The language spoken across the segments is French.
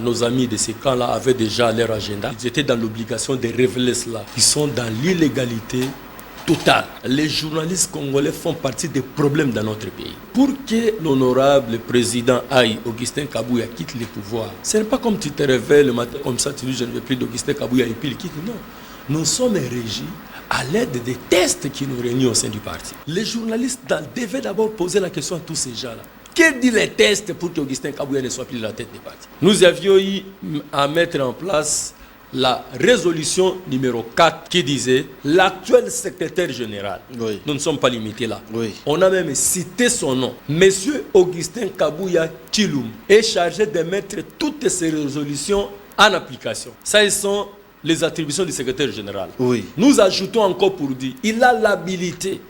Nos amis de ces camps-là avaient déjà leur agenda. Ils étaient dans l'obligation de révéler cela. Ils sont dans l'illégalité totale. Les journalistes congolais font partie des problèmes dans notre pays. Pour que l'honorable président Aïe, Augustin Kabouya, quitte le pouvoir, ce n'est pas comme tu te réveilles le matin comme ça, tu dis je ne veux plus d'Augustin Kabouya et puis il quitte. Non. Nous sommes régis à l'aide des tests qui nous réunissent au sein du parti. Les journalistes devaient d'abord poser la question à tous ces gens-là. Que dit les tests pour qu'Augustin Kabouya ne soit plus la tête des partis? Nous avions eu à mettre en place la résolution numéro 4 qui disait l'actuel secrétaire général. Oui. Nous ne sommes pas limités là. Oui. On a même cité son nom. Monsieur Augustin Kabouya Chiloum est chargé de mettre toutes ces résolutions en application. Ça, ils sont les attributions du secrétaire général. Oui. Nous ajoutons encore pour dire il a l'habilité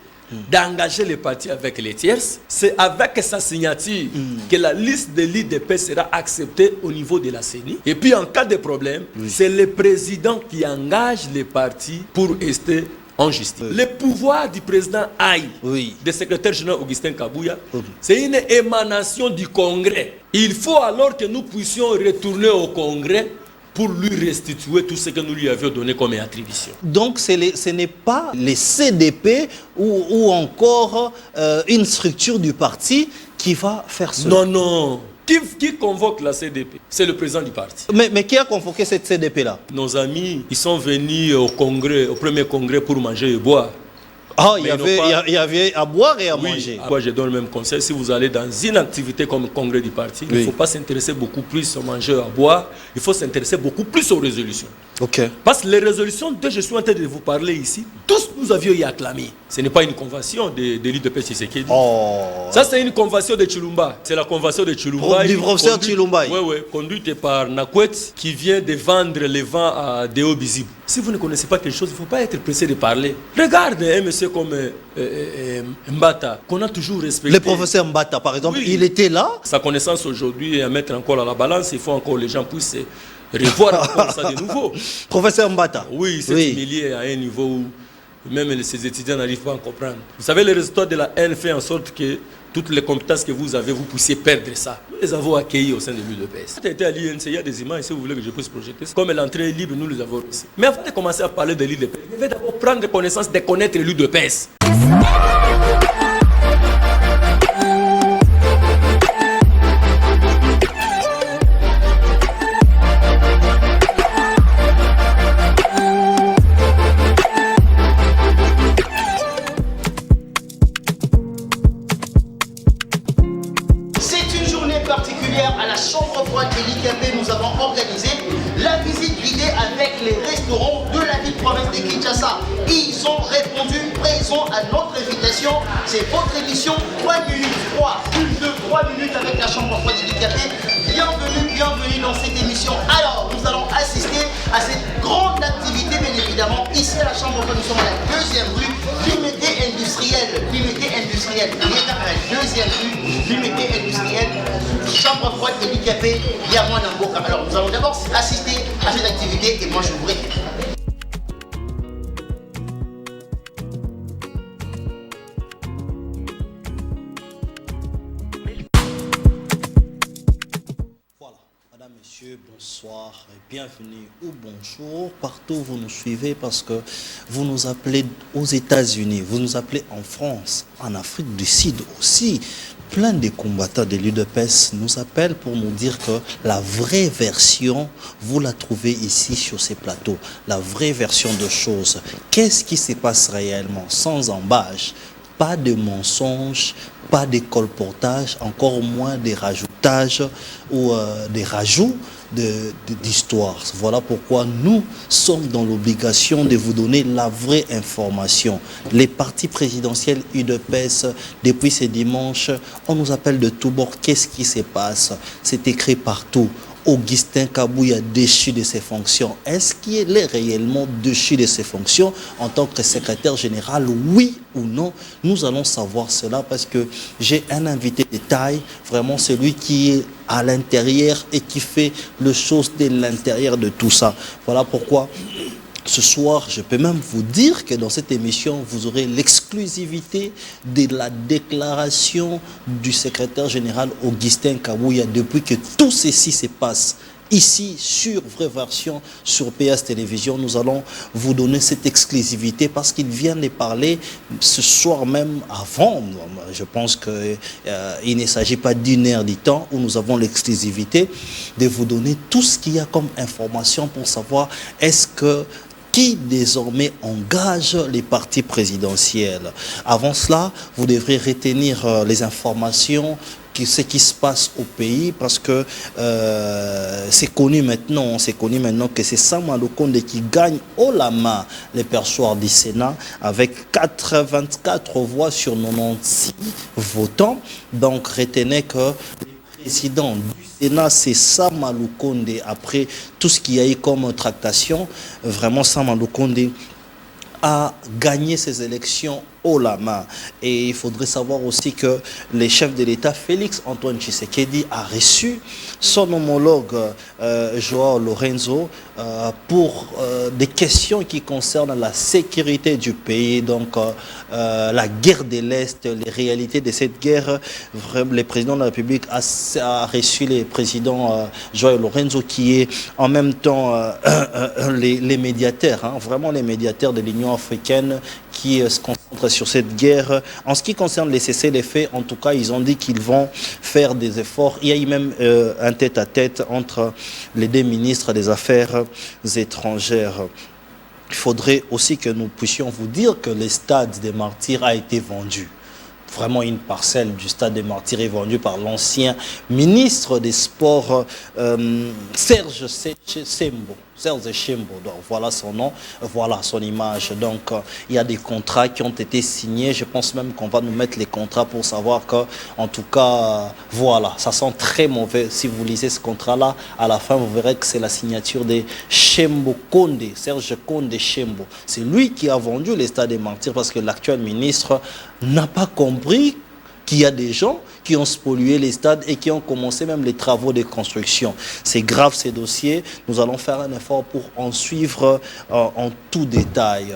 d'engager les partis avec les tierces. C'est avec sa signature que la liste de l'IDP sera acceptée au niveau de la CENI. Et puis en cas de problème, c'est le président qui engage les partis pour rester en justice. Le pouvoir du président Aïe, du secrétaire général Augustin Kabouya, c'est une émanation du Congrès. Il faut alors que nous puissions retourner au Congrès pour lui restituer tout ce que nous lui avions donné comme attribution. Donc ce n'est pas les CDP ou encore une structure du parti qui va faire cela. Non, non. Qui convoque la CDP? C'est le président du parti. Mais qui a convoqué cette CDP-là? Nos amis, ils sont venus au congrès, au premier congrès pour manger et boire. Ah, il y avait à boire et à manger. Moi, je donne le même conseil. Si vous allez dans une activité comme le congrès du parti, il ne faut pas s'intéresser beaucoup plus au manger et à boire. Il faut s'intéresser beaucoup plus aux résolutions. Parce que les résolutions dont je suis en train de vous parler ici, tous nous avions y acclamé. Ce n'est pas une convention de l'IDP Tshisekedi. Ça, c'est une convention de Chilumba. C'est la convention de Chilumba. Du professeur Chilumba. Oui, conduite par Nakwet, qui vient de vendre les vents à Deo Bizib. Si vous ne connaissez pas quelque chose, il ne faut pas être pressé de parler. Regarde un monsieur comme Mbata, qu'on a toujours respecté. Le professeur Mbata, par exemple, il était là. Sa connaissance aujourd'hui est à mettre encore à la balance. Il faut encore que les gens puissent revoir encore ça de nouveau. Professeur Mbata. Oui, il s'est humilié à un niveau où même ses étudiants n'arrivent pas à comprendre. Vous savez, le résultat de la haine fait en sorte que toutes les compétences que vous avez, vous puissiez perdre ça. Nous les avons accueillis au sein de l'UDPS. Quand tu étais à l'INC, il y a des images, si vous voulez que je puisse projeter. Comme l'entrée est libre, nous les avons aussi. Mais avant de commencer à parler de l'UDPS, il devait d'abord prendre connaissance de connaître l'UDPS. Nous avons organisé la visite guidée avec les restaurants de la ville-province de Kinshasa. Ils ont répondu présent à notre invitation. C'est votre émission 3 minutes 3, plus de 3 minutes avec la chambre froide handicapée. Bienvenue dans cette émission. Alors, nous allons assister à cette grande activité, bien évidemment. Ici à la chambre froide, nous sommes à la deuxième rue, Limité industrielle. Limité industrielle. À la deuxième rue, Limité industrielle. Chambre froide handicapée, Yamouan Namboka. Alors, nous allons d'abord assister à cette activité et moi je vous récupère. Messieurs, bonsoir et bienvenue ou bonjour partout où vous nous suivez parce que vous nous appelez aux États-Unis, vous nous appelez en France, en Afrique du Sud aussi. Plein de combattants de l'UDPS nous appellent pour nous dire que la vraie version, vous la trouvez ici sur ces plateaux. La vraie version de choses. Qu'est-ce qui se passe réellement sans embâche? Pas de mensonges, pas de colportage, encore moins des rajoutages ou des rajouts d'histoire. Voilà pourquoi nous sommes dans l'obligation de vous donner la vraie information. Les partis présidentiels UDPS, depuis ce dimanche, on nous appelle de tous bords. Qu'est-ce qui se passe? C'est écrit partout. Augustin Kabouya déchu de ses fonctions. Est-ce qu'il est réellement déchu de ses fonctions en tant que secrétaire général? Oui ou non? Nous allons savoir cela parce que j'ai un invité de taille, vraiment celui qui est à l'intérieur et qui fait les choses de l'intérieur de tout ça. Voilà pourquoi ce soir, je peux même vous dire que dans cette émission, vous aurez l'exclusivité de la déclaration du secrétaire général Augustin Kabouya depuis que tout ceci se passe. Ici, sur Vraie Version, sur PS Télévision, nous allons vous donner cette exclusivité parce qu'il vient de parler ce soir même avant. Je pense qu'il ne s'agit pas d'une heure du temps où nous avons l'exclusivité de vous donner tout ce qu'il y a comme information pour savoir est-ce que qui désormais engage les partis présidentiels. Avant cela, vous devrez retenir les informations, ce qui se passe au pays, parce que c'est connu maintenant que c'est Sama Lukonde qui gagne haut la main les perchoirs du Sénat avec 24 voix sur 96 votants. Donc retenez que le président du Sénat, c'est Sama Lukonde. Après tout ce qu'il y a eu comme tractation, vraiment Sama Lukonde a gagné ces élections haut la main. Et il faudrait savoir aussi que le chef de l'État, Félix Antoine Tshisekedi, a reçu son homologue Joao Lorenzo pour des questions qui concernent la sécurité du pays, donc la guerre de l'Est, les réalités de cette guerre. Le président de la République a reçu le président Joao Lorenzo, qui est en même temps les médiateurs, hein, vraiment les médiateurs de l'Union africaine qui se concentrent sur cette guerre. En ce qui concerne les cessez-le-feu, en tout cas, ils ont dit qu'ils vont faire des efforts. Il y a eu même un tête-à-tête entre les deux ministres des Affaires étrangères. Il faudrait aussi que nous puissions vous dire que le stade des Martyrs a été vendu. Vraiment, une parcelle du stade des Martyrs est vendue par l'ancien ministre des Sports, Serge Sembo. Serge Chembo, donc voilà son nom, voilà son image. Donc il y a des contrats qui ont été signés. Je pense même qu'on va nous mettre les contrats pour savoir que, en tout cas, voilà, ça sent très mauvais. Si vous lisez ce contrat-là, à la fin, vous verrez que c'est la signature de Chembo Konde, Serge Konde Chembo. C'est lui qui a vendu les stades des Martyrs parce que l'actuel ministre n'a pas compris qu'il y a des gens qui ont spolié les stades et qui ont commencé même les travaux de construction. C'est grave ces dossiers. Nous allons faire un effort pour en suivre en tout détail.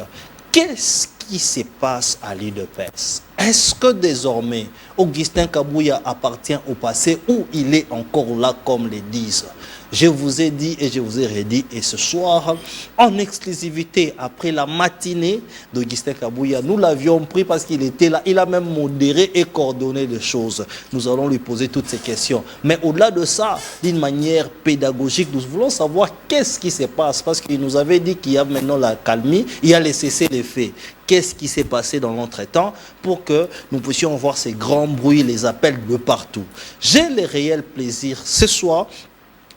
Qu'est-ce qui se passe à l'UDPS? Est-ce que désormais Augustin Kabouya appartient au passé ou il est encore là comme les disent? Je vous ai dit et je vous ai redit, et ce soir, en exclusivité, après la matinée d'Augustin Kabouya, nous l'avions pris parce qu'il était là, il a même modéré et coordonné les choses. Nous allons lui poser toutes ces questions. Mais au-delà de ça, d'une manière pédagogique, nous voulons savoir qu'est-ce qui se passe, parce qu'il nous avait dit qu'il y a maintenant la calmie, il y a les cessez-le-feu. Qu'est-ce qui s'est passé dans l'entretemps pour que nous puissions voir ces grands bruits, les appels de partout. J'ai le réel plaisir ce soir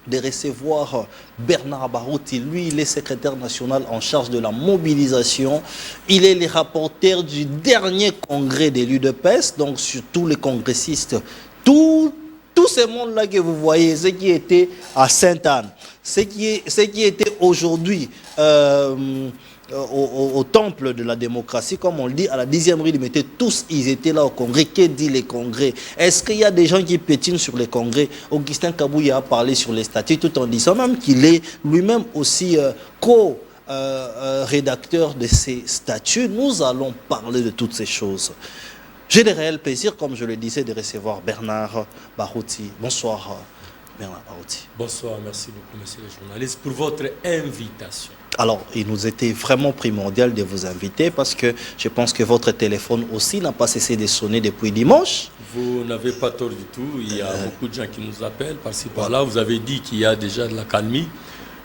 de recevoir Bernard Barouti. Lui, il est secrétaire national en charge de la mobilisation. Il est le rapporteur du dernier congrès de l'UDPS, donc sur tous les congressistes, tout ce monde-là que vous voyez, ce qui était à Sainte-Anne, ce qui était aujourd'hui au temple de la démocratie, comme on le dit, à la 10e rue, ils mettaient tous, ils étaient là au congrès. Que dit les congrès? Est-ce qu'il y a des gens qui pétinent sur les congrès? Augustin Kabouya a parlé sur les statuts, tout en disant même qu'il est lui-même aussi co-rédacteur de ces statuts. Nous allons parler de toutes ces choses. J'ai le réel plaisir, comme je le disais, de recevoir Bernard Barouti. Bonsoir, Bernard Barouti. Bonsoir, merci beaucoup, monsieur le journaliste, pour votre invitation. Alors, il nous était vraiment primordial de vous inviter parce que je pense que votre téléphone aussi n'a pas cessé de sonner depuis dimanche. Vous n'avez pas tort du tout. Il y a beaucoup de gens qui nous appellent par-ci par-là. Vous avez dit qu'il y a déjà de la calmie.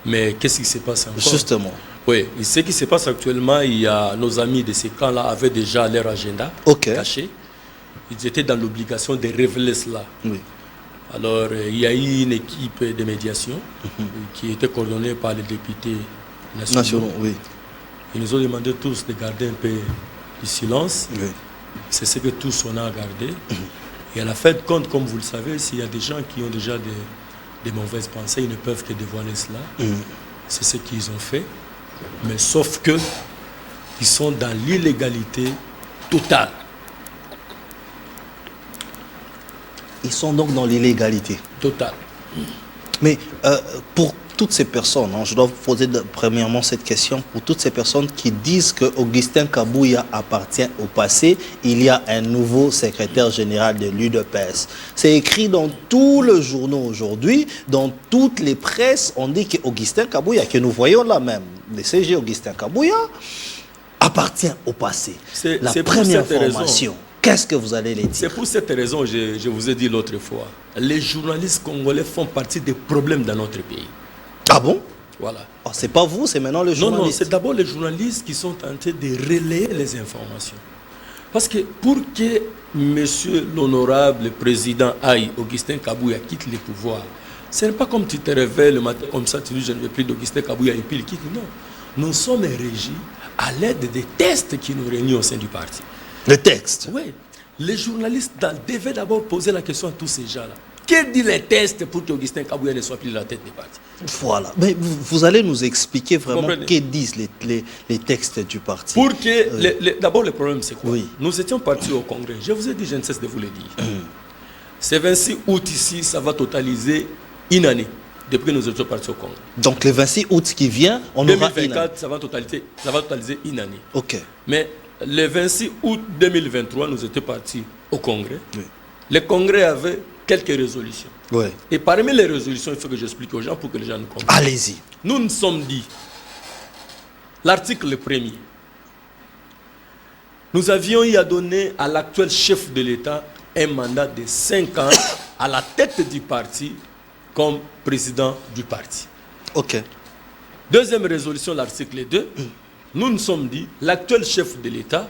Mais qu'est-ce qui se passe encore? Justement. Oui, ce qui se passe actuellement, il y a nos amis de ces camps-là avaient déjà leur agenda caché. Ils étaient dans l'obligation de révéler cela. Oui. Alors, il y a eu une équipe de médiation qui était coordonnée par les députés nationaux. Oui. Ils nous ont demandé tous de garder un peu du silence. Oui. C'est ce que tous on a gardé. Et à la fin de compte, comme vous le savez, s'il y a des gens qui ont déjà des mauvaises pensées, ils ne peuvent que dévoiler cela. C'est ce qu'ils ont fait. Mais sauf que ils sont dans l'illégalité totale. Ils sont donc dans l'illégalité totale. Mais pour toutes ces personnes, hein, je dois vous poser premièrement cette question, pour toutes ces personnes qui disent que Augustin Kabouya appartient au passé, il y a un nouveau secrétaire général de l'UDPS. C'est écrit dans tous les journaux aujourd'hui, dans toutes les presses, on dit que Augustin Kabouya, que nous voyons là même, le CG Augustin Kabouya, appartient au passé. C'est la pour première cette formation. Qu'est-ce que vous allez les dire? C'est pour cette raison que je vous ai dit l'autre fois. Les journalistes congolais font partie des problèmes dans notre pays. Ah bon? Voilà. Oh, c'est pas vous, c'est maintenant les journalistes. Non, c'est d'abord les journalistes qui sont tentés de relayer les informations. Parce que pour que monsieur l'honorable président Aïe, Augustin Kabouya, quitte le pouvoir, ce n'est pas comme tu te réveilles le matin comme ça, tu dis je ne veux plus d'Augustin Kabouya et puis il quitte. Non. Nous sommes régis à l'aide des tests qui nous réunissent au sein du parti. Le texte? Oui. Les journalistes devaient d'abord poser la question à tous ces gens-là. Que dit les tests pour qu'Augustin Kabouya ne soit plus la tête des partis? Voilà. Mais vous allez nous expliquer vraiment Comprenez. que disent les textes du parti. Pour que... D'abord, le problème, c'est quoi? Oui. Nous étions partis au Congrès. Je vous ai dit, je ne cesse de vous le dire. C'est 26 août ici, ça va totaliser une année depuis que nous étions partis au Congrès. Donc le 26 août qui vient, on aura 2024, ça va totaliser une année. Ok. Mais le 26 août 2023, nous étions partis au Congrès. Oui. Le Congrès avait quelques résolutions. Oui. Et parmi les résolutions, il faut que j'explique aux gens pour que les gens nous comprennent. Allez-y. Nous nous sommes dit, l'article 1er, nous avions eu à donner à l'actuel chef de l'État un mandat de 5 ans à la tête du parti comme président du parti. Ok. Deuxième résolution, l'article 2, nous nous sommes dit, l'actuel chef de l'État,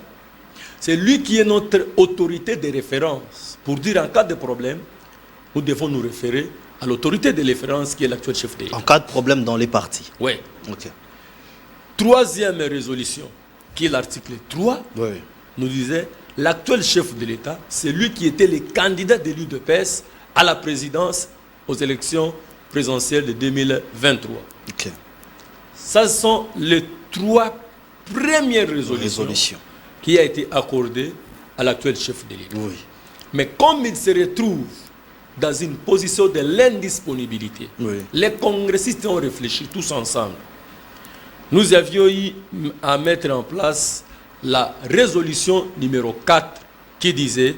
c'est lui qui est notre autorité de référence. Pour dire en cas de problème, nous devons nous référer à l'autorité de référence qui est l'actuel chef de l'État. En cas de problème dans les partis. Oui. Ok. Troisième résolution, qui est l'article 3, Oui. nous disait, l'actuel chef de l'État, c'est lui qui était le candidat de l'UDPS à la présidence aux élections présidentielles de 2023. Ok. Ce sont les 3 premières résolutions qui ont été accordées à l'actuel chef de l'État. Oui. Mais comme il se retrouve dans une position de l'indisponibilité, Oui. les congressistes ont réfléchi tous ensemble. Nous avions eu à mettre en place la résolution numéro 4 qui disait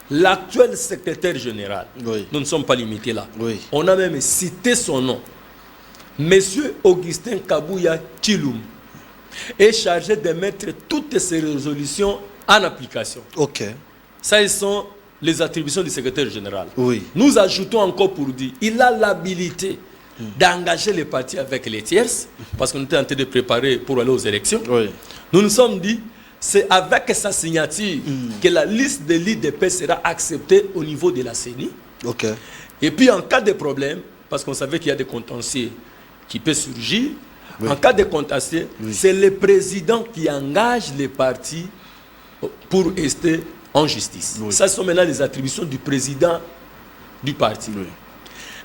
l'actuel secrétaire général, Oui. nous ne sommes pas limités là, Oui. on a même cité son nom, Monsieur Augustin Kabouya Chiloum, est chargé de mettre toutes ces résolutions en application. Ok. Ça, ce sont les attributions du secrétaire général. Oui. Nous ajoutons encore pour dire, il a l'habilité d'engager les partis avec les tierces, parce qu'on était en train de préparer pour aller aux élections. Oui. Nous nous sommes dit, c'est avec sa signature que la liste de l'IDP sera acceptée au niveau de la CENI. Ok. Et puis en cas de problème, parce qu'on savait qu'il y a des contentieux qui peuvent surgir, Oui. en cas de contentieux, Oui. c'est le président qui engage les partis pour rester en justice. Oui. Ça, ce sont maintenant les attributions du président du parti. Oui.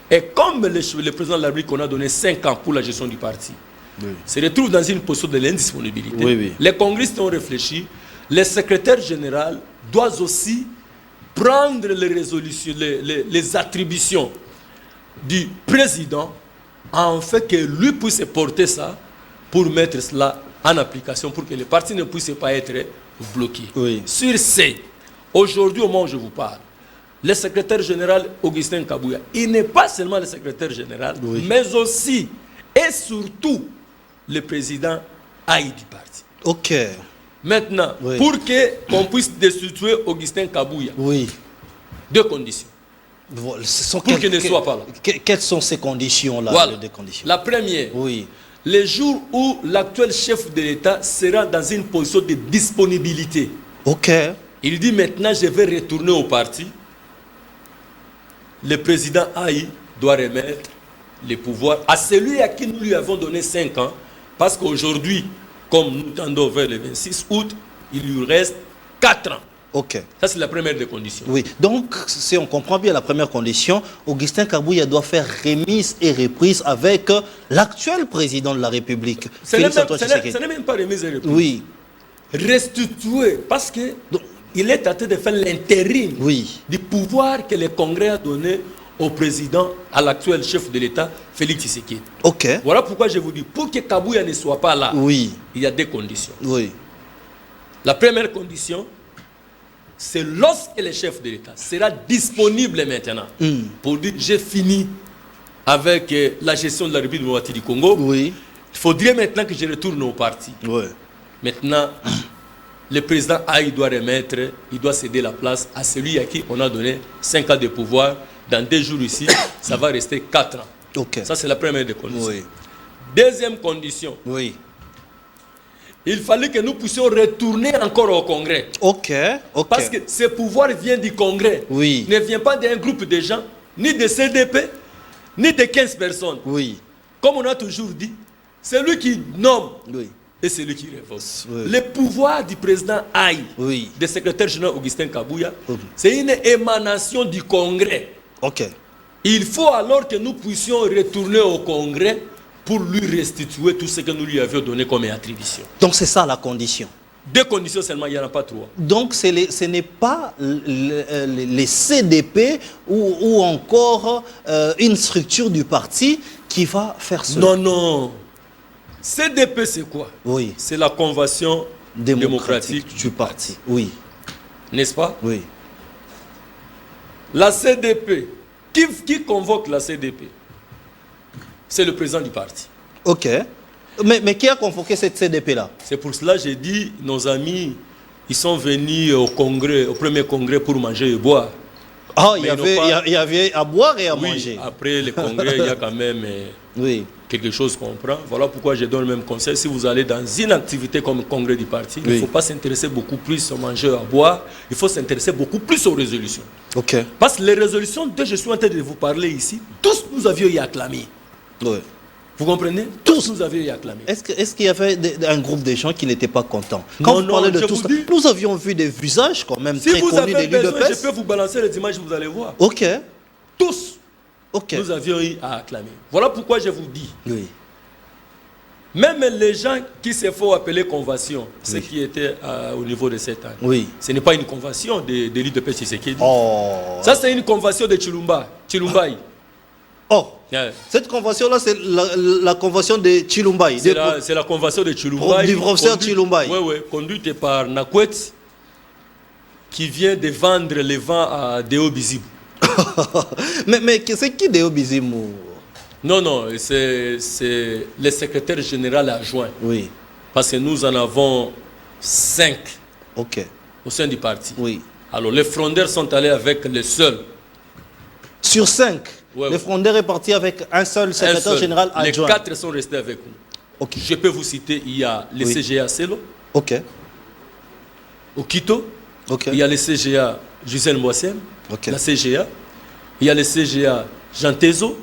Et comme le président de la République, on a donné 5 ans pour la gestion du parti, Oui. se retrouve dans une position de l'indisponibilité. Oui, oui. Les congressistes ont réfléchi. Le secrétaire général doit aussi prendre les résolutions, les attributions du président, en fait que lui puisse porter ça pour mettre cela en application, pour que les partis ne puissent pas être bloqués. Oui. Sur ce, aujourd'hui au moment où je vous parle, le secrétaire général Augustin Kabouya, il n'est pas seulement le secrétaire général, Oui. mais aussi et surtout le président Aïe du parti. Ok. Maintenant, Oui. pour qu'on puisse destituer Augustin Kabouya, Oui. 2 conditions. Voilà, ce sont Pour qu'il ne soit pas là. Quelles sont ces conditions-là? Voilà. Les deux conditions. La première, Oui. le jour où l'actuel chef de l'État sera dans une position de disponibilité, Ok. il dit maintenant je vais retourner au parti, le président Aïe doit remettre les pouvoirs à celui à qui nous lui avons donné 5 ans, parce qu'aujourd'hui, comme nous tendons vers le 26 août, il lui reste 4 ans. Ok. Ça, c'est la première des conditions. Oui. Donc, si on comprend bien la première condition, Augustin Kabouya doit faire remise et reprise avec l'actuel président de la République. Ce n'est Félix Antoine Tshisekedi. même pas remise et reprise. Oui. Restituer, parce que il est en train de faire l'intérim Oui. du pouvoir que le Congrès a donné au président, à l'actuel chef de l'État, Félix Tshisekedi. Ok. Voilà pourquoi je vous dis, pour que Kabouya ne soit pas là, Oui. il y a des conditions. Oui. La première condition, c'est lorsque le chef de l'État sera disponible maintenant pour dire j'ai fini avec la gestion de la République démocratique du Congo. Oui. Il faudrait maintenant que je retourne au parti. Oui. Maintenant, le président il doit remettre, il doit céder la place à celui à qui on a donné 5 ans de pouvoir. Dans 2 jours ici, ça va rester 4 ans. Ok. Ça, c'est la première des conditions. Oui. Deuxième condition, Oui. il fallait que nous puissions retourner encore au Congrès. Ok. Ok. Parce que ce pouvoir vient du Congrès. Oui. Ne vient pas d'un groupe de gens, ni de CDP, ni de 15 personnes. Oui. Comme on a toujours dit, c'est lui qui nomme Oui. et c'est lui qui révoque. Oui. Le pouvoir du président Aïe, Oui. du secrétaire général Augustin Kabouya, Oui. c'est une émanation du Congrès. Ok. Il faut alors que nous puissions retourner au Congrès pour lui restituer tout ce que nous lui avions donné comme attribution. Donc c'est ça la condition. 2 conditions seulement, il n'y en a pas 3. Donc ce n'est pas les CDP ou encore une structure du parti qui va faire cela. Non, non. CDP, c'est quoi? Oui. C'est la convention démocratique du parti. Oui. N'est-ce pas? Oui. La CDP, qui convoque la CDP? C'est le président du parti. Ok. Mais qui a convoqué cette CDP-là? C'est pour cela que j'ai dit, nos amis, ils sont venus au congrès, au premier congrès pour manger et boire. Ah, Mais il y avait à boire et à Oui, manger. après le congrès, il y a quand même Oui. quelque chose qu'on prend. Voilà pourquoi je donne le même conseil. Si vous allez dans une activité comme le congrès du parti, il Oui. ne faut pas s'intéresser beaucoup plus au manger, à boire. Il faut s'intéresser beaucoup plus aux résolutions. Ok. Parce que les résolutions dont je suis en train de vous parler ici, tous nous avions y acclamé. Oui. Vous comprenez? Tous nous avions y acclamé. Est-ce qu'il y avait un groupe de gens qui n'étaient pas contents? Quand Non, vous parlez de je tout vous ça, dis- nous avions vu des visages quand même Si très vous connus avez des besoin, l'UDPS. je peux vous balancer les images, vous allez voir. Ok. Tous, Ok. nous avions eu à acclamer. Voilà pourquoi je vous dis. Oui. Même les gens qui se font appeler convention, ceux qui étaient au niveau de cette année, Oui. ce n'est pas une convention de l'UDPS Tshisekedi. Oh. Ça, c'est une convention de Chilumbaï. Oh. Ouais. Cette convention-là, c'est la convention de Chilumbaï. C'est la convention de Chilumbaï. Du professeur Chilumbaï. Oui, oui, conduite par Nakwet, qui vient de vendre les vents à Deo Bizib. mais c'est qui Deo Bizimu? Non, non, c'est le secrétaire général adjoint. Oui. Parce que nous en avons 5 Ok. au sein du parti. Oui. Alors, les frondeurs sont allés avec les seuls. Sur 5, Ouais, le ouais. frondeur est parti avec un seul secrétaire Un seul. général Les adjoint. 4 sont restés avec nous. Ok. Je peux vous citer, il y a le Oui. CGA Selo, Ok. au Quito, Ok. il y a le CGA Gisèle Moissem, Ok. la CGA, il y a le CGA Jean Tezo,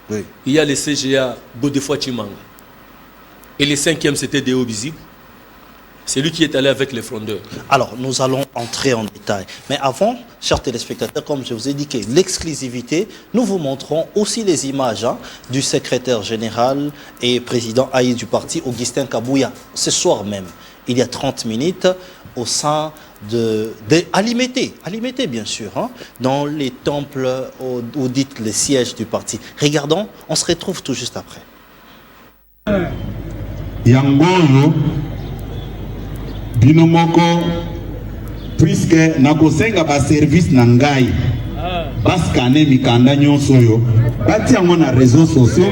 Oui. il y a le CGA Godefroid Chimanga. Et le 5e, c'était Deo Bizib. C'est lui qui est allé avec les frondeurs. Alors, nous allons entrer en détail. Mais avant, chers téléspectateurs, comme je vous ai dit, l'exclusivité, nous vous montrons aussi les images du secrétaire général et président Aïe du parti, Augustin Kabouya, ce soir même, il y a 30 minutes, au sein de Alimété bien sûr, dans les temples où dit le siège du parti. Regardons, on se retrouve tout juste après. Yangoyo binomoko puisque nakosenga ba service na ngai baskane mikanda nyonso yo bati yango na réseaux sociaux.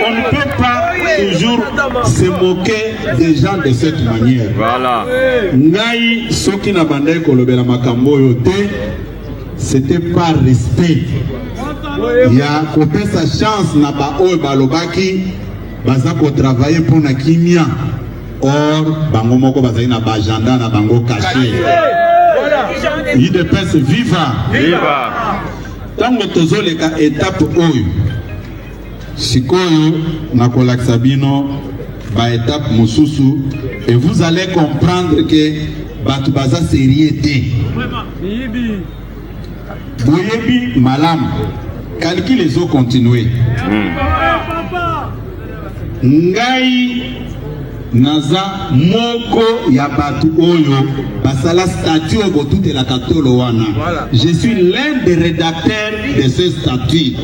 On ne peut pas toujours se moquer des gens de cette manière. Voilà. Ngai soki na bandai kolobela makambo yo te, c'était pas respect. Ya kopesa chance na ba oyo balobaki baza ko travailler pour na kimia or bango moko bazali na ba agenda na bango caché. UDPS viva. Viva. Tango tozoleka étape oyo sikoyo na kolakisa bino ba étape mosusu et vous allez comprendre que batu baza sérieux te. Boyebi malam calcul les eaux continuer. Ngai naza moko ya batu oyo basala statut oyo botutelaka tolo wana. Je suis l'un des rédacteurs de ce statut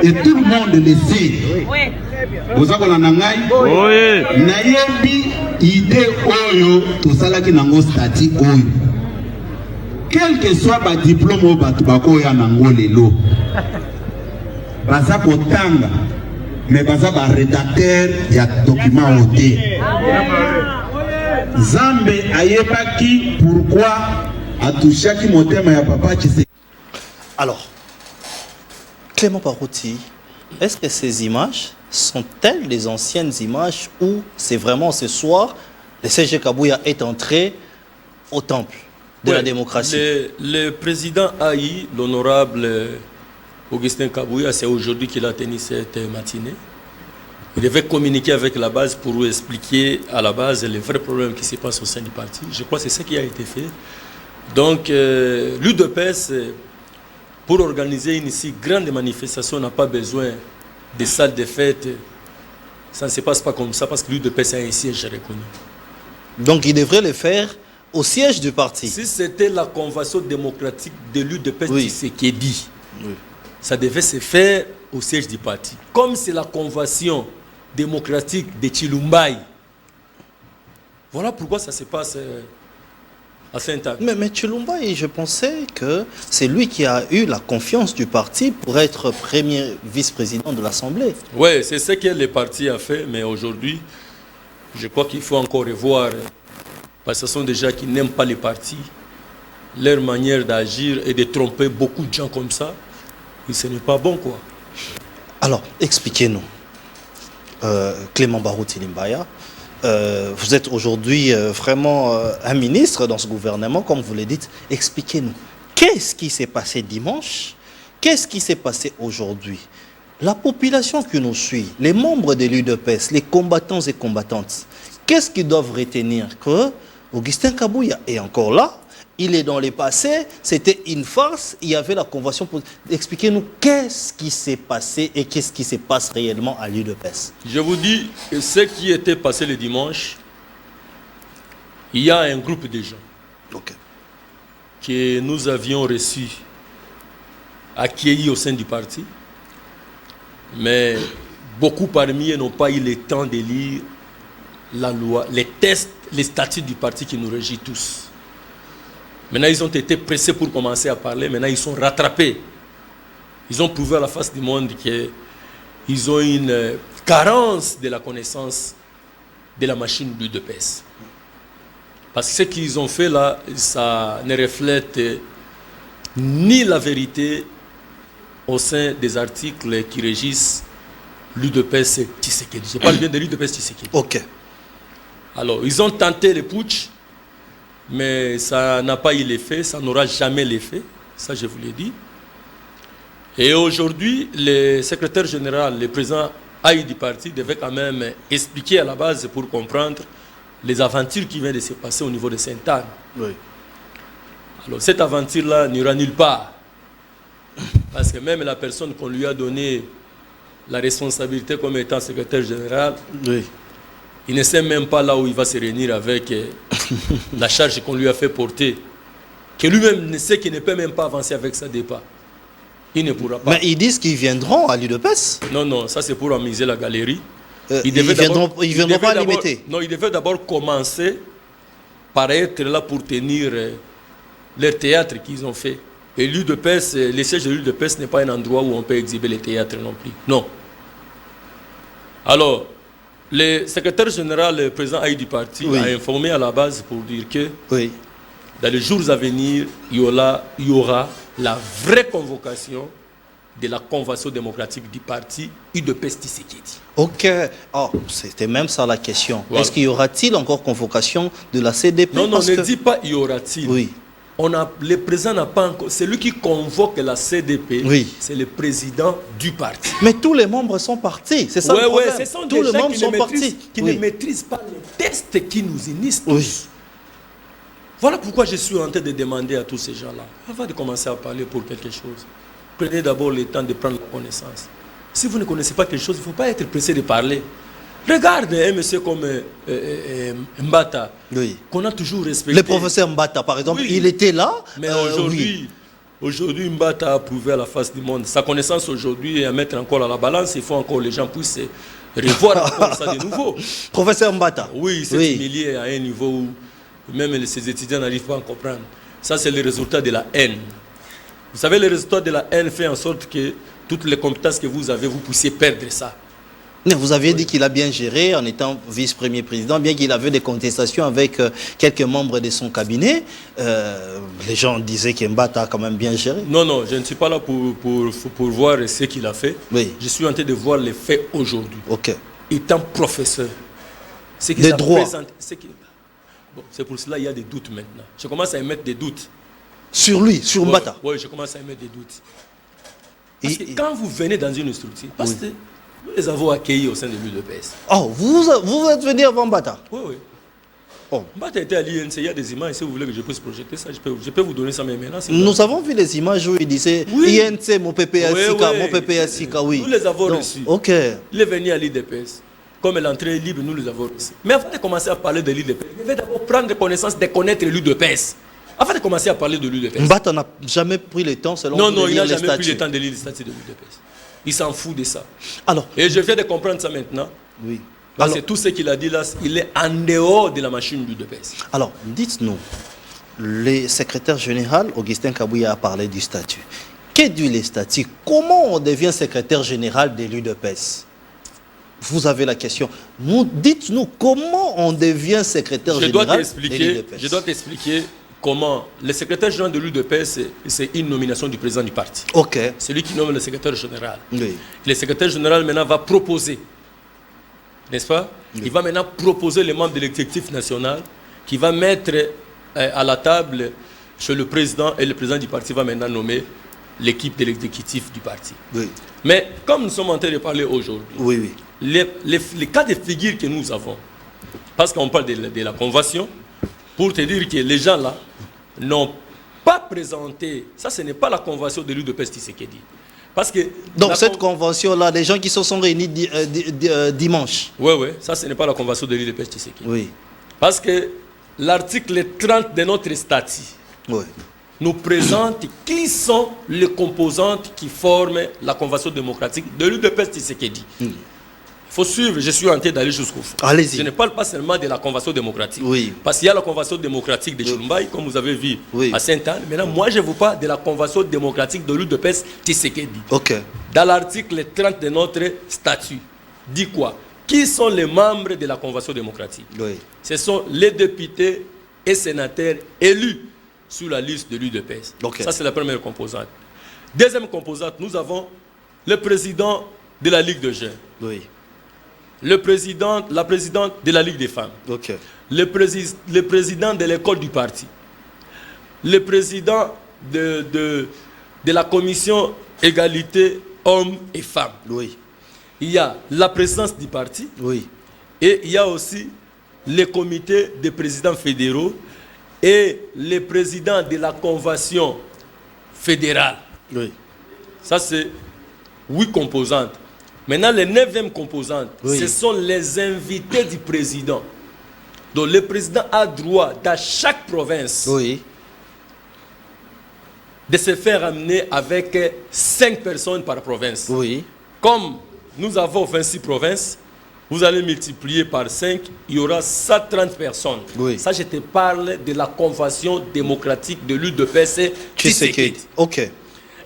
et tout le monde le sait. Bozakola na ngai nayebi idée oyo tosalaki nango statut oyo, quel que soit ba diplôme oyo batu bakoya nango lelo baza kotanga mais baza ba rédacteur ya document oté. Zambe ayebaki pourquoi atouchaki motema ya papa Tshisekedi. Alors, Clément Barouti, est-ce que ces images sont-elles des anciennes images ou c'est vraiment ce soir le CG Kabouya est entré au temple de la démocratie? Le président Haï, l'honorable Augustin Kabouya, c'est aujourd'hui qu'il a tenu cette matinée. Il devait communiquer avec la base pour expliquer à la base les vrais problèmes qui se passent au sein du parti. Je crois que c'est ce qui a été fait. Donc, l'UDPS, pour organiser une si grande manifestation, n'a pas besoin de salles de fête. Ça ne se passe pas comme ça parce que l'UDPS a un siège reconnu. Donc, il devrait le faire au siège du parti. Si c'était la convention démocratique de l'UDPS, oui, c'est ce qui est dit. Oui. Ça devait se faire au siège du parti. Comme c'est la convention démocratique de Chilumbaï. Voilà pourquoi ça se passe à Saint-Anne. Mais Chilumbaï, je pensais que c'est lui qui a eu la confiance du parti pour être premier vice-président de l'Assemblée. Oui, c'est ce que le parti a fait, mais aujourd'hui, je crois qu'il faut encore revoir, parce que ce sont des gens qui n'aiment pas les partis, leur manière d'agir et de tromper beaucoup de gens comme ça. Et ce n'est pas bon, quoi. Alors, expliquez-nous, Clément Barouti Limbaya, vous êtes aujourd'hui vraiment un ministre dans ce gouvernement, comme vous le dites. Expliquez-nous, qu'est-ce qui s'est passé dimanche? Qu'est-ce qui s'est passé aujourd'hui? La population qui nous suit, les membres de l'UDPS, les combattants et combattantes, qu'est-ce qu'ils doivent retenir? Que Augustin Kabouya est encore là. Il est dans le passé, c'était une farce, il y avait la convention pour... Expliquez-nous qu'est-ce qui s'est passé et qu'est-ce qui se passe réellement à l'UDPS. Je vous dis que ce qui était passé le dimanche, il y a un groupe de gens que nous avions reçus, accueillis au sein du parti, mais beaucoup parmi eux n'ont pas eu le temps de lire la loi, les textes, les statuts du parti qui nous régit tous. Maintenant, ils ont été pressés pour commencer à parler. Maintenant, ils sont rattrapés. Ils ont prouvé à la face du monde qu'ils ont une carence de la connaissance de la machine du UDPS. Parce que ce qu'ils ont fait là, ça ne reflète ni la vérité au sein des articles qui régissent l'UDPS Tshisekedi. Je parle bien de l'UDPS Tshisekedi. Ok. Alors, ils ont tenté le putsch. Mais ça n'a pas eu l'effet, ça n'aura jamais l'effet, ça je vous l'ai dit. Et aujourd'hui, le secrétaire général, le président Haï du parti, devait quand même expliquer à la base pour comprendre les aventures qui viennent de se passer au niveau de Sainte-Anne. Oui. Alors cette aventure-là n'ira nulle part. Parce que même la personne qu'on lui a donné la responsabilité comme étant secrétaire général, oui, il ne sait même pas là où il va se réunir avec la charge qu'on lui a fait porter. Que lui-même ne sait qu'il ne peut même pas avancer avec sa départ. Il ne pourra pas. Mais ils disent qu'ils viendront à l'UDPS. Non, non, ça c'est pour amuser la galerie. Ils ne viendront pas à l'imiter. Non, ils devaient d'abord commencer par être là pour tenir leur théâtre qu'ils ont fait. Et l'UDPS, le siège de l'UDPS n'est pas un endroit où on peut exhiber les théâtres non plus. Non. Alors, le secrétaire général, le président Haï du parti, oui, a informé à la base pour dire que oui, dans les jours à venir, il y aura la vraie convocation de la convention démocratique du parti UDPS Tshisekedi. Ok. Oh, c'était même ça la question. Voilà. Est-ce qu'il y aura-t-il encore convocation de la CDP? Non, non, ne dit pas y aura-t-il. Oui. Le président n'a pas encore... C'est lui qui convoque la CDP. Oui. C'est le président du parti. Mais tous les membres sont partis. C'est ça le problème. Ce sont tous des les gens membres sont partis. Qui ne maîtrisent pas les textes qui nous unissent tous. Oui. Voilà pourquoi je suis en train de demander à tous ces gens-là, avant de commencer à parler pour quelque chose, prenez d'abord le temps de prendre la connaissance. Si vous ne connaissez pas quelque chose, il ne faut pas être pressé de parler. Regarde un monsieur comme Mbata, Oui. qu'on a toujours respecté. Le professeur Mbata, par exemple, Oui. il était là. Mais Oui. aujourd'hui, Mbata a prouvé à la face du monde. Sa connaissance aujourd'hui est à mettre encore à la balance. Il faut encore que les gens puissent revoir encore ça de nouveau. Professeur Mbata. Oui, il s'est humilié à un niveau où même ses étudiants n'arrivent pas à comprendre. Ça, c'est le résultat de la haine. Vous savez, le résultat de la haine fait en sorte que toutes les compétences que vous avez, vous puissiez perdre ça. Mais vous aviez dit qu'il a bien géré en étant vice-premier président, bien qu'il avait des contestations avec quelques membres de son cabinet. Les gens disaient qu'Mbata a quand même bien géré. Non, non, je ne suis pas là pour voir ce qu'il a fait. Oui. Je suis en train de voir les faits aujourd'hui. Ok. Étant professeur, ce qu'il Des a droits. présenté, bon, c'est pour cela qu'il y a des doutes maintenant. Je commence à émettre des doutes. Sur lui, sur Mbata. Oui, je commence à émettre des doutes. Parce que quand vous venez dans une structure, parce que nous les avons accueillis au sein de l'UDPS. Oh, vous êtes venu avant Mbata? Oui, oui. Oh. Mbata était à l'INC, il y a des images, si vous voulez que je puisse projeter ça, je peux vous donner ça même maintenant. Nous avons vu les images où il disait INC, mon PPA Sika, mon PPA Sika, oui. Nous les avons reçus. Ok. Il est venu à l'IDPS. Comme l'entrée est libre, nous les avons reçus. Mais avant de commencer à parler de l'IDPS, il devait d'abord prendre connaissance de connaître l'UDPS. Avant de commencer à parler de l'UDPS. Mbata n'a jamais pris le temps, selon Non, vous, non, de il lire n'a les jamais pris statuts. le temps de lire les statuts de l'UDPS. Il s'en fout de ça. Alors, Et je viens de comprendre ça maintenant. oui. Parce Alors, que tout ce qu'il a dit là, il est en dehors de la machine du l'UDPS. alors, dites-nous, le secrétaire général, Augustin Kabouya, a parlé du statut. Qu'est dit les statuts? Comment on devient secrétaire général de l'UDPS? Vous avez la question. Dites-nous, comment on devient secrétaire général de l'UDPS? Je dois t'expliquer comment le secrétaire général de l'UDPS, c'est une nomination du président du parti. Ok. C'est lui qui nomme le secrétaire général. Oui. Le secrétaire général maintenant va proposer, n'est-ce pas? Oui. Il va maintenant proposer les membres de l'exécutif national qui va mettre à la table chez le président, et le président du parti va maintenant nommer l'équipe de l'exécutif du parti. Oui. Mais comme nous sommes en train de parler aujourd'hui, Oui, oui. les cas de figure que nous avons, parce qu'on parle de la convention, pour te dire que les gens là n'ont pas présenté, ça ce n'est pas la convention de l'UDPS Tshisekedi. Parce que Donc cette convention-là, les gens qui se sont réunis dimanche. Oui, oui, ça ce n'est pas la convention de l'UDPS Tshisekedi. Oui. Parce que l'article 30 de notre statut Oui. nous présente qui sont les composantes qui forment la convention démocratique de l'UDPS Tshisekedi. Il faut suivre, je suis en train d'aller jusqu'au fond. Allez-y. Je ne parle pas seulement de la convention démocratique. Oui. Parce qu'il y a la convention démocratique de Chilumbaï, comme vous avez vu Oui. à Sainte-Anne. Maintenant, moi, je vous parle de la convention démocratique de l'UDPS Tshisekedi. Ok. Dans l'article 30 de notre statut, dit quoi? Qui sont les membres de la convention démocratique? Oui. Ce sont les députés et sénateurs élus sur la liste de l'UDPS. Ok. Ça, c'est la première composante. Deuxième composante, nous avons le président de la Ligue de jeunes, Oui. la présidente de la Ligue des femmes, Ok. le président de l'école du parti, le président de la commission égalité hommes et femmes. Oui. Il y a la présidence du parti Oui. et il y a aussi les comités des présidents fédéraux et les présidents de la convention fédérale. Oui. Ça, c'est 8 composantes. Maintenant, les 9e composantes, Oui. ce sont les invités du président. Donc, le président a droit, dans chaque province, Oui. de se faire amener avec 5 personnes par province. Oui. Comme nous avons 26 provinces, vous allez multiplier par 5, il y aura 130 personnes. Oui. Ça, je te parle de la convention démocratique de l'UDPS Tshisekedi. Ok.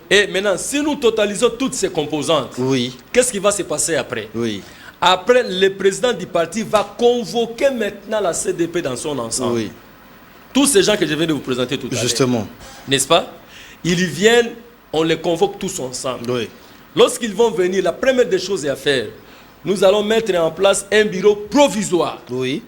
Et maintenant, si nous totalisons toutes ces composantes, Oui. qu'est-ce qui va se passer après? Oui. Après, le président du parti va convoquer maintenant la CDP dans son ensemble. Oui. Tous ces gens que je viens de vous présenter tout à l'heure. Justement. N'est-ce pas? Ils viennent, on les convoque tous ensemble. Oui. Lorsqu'ils vont venir, la première des choses à faire, nous allons mettre en place un bureau provisoire. Oui.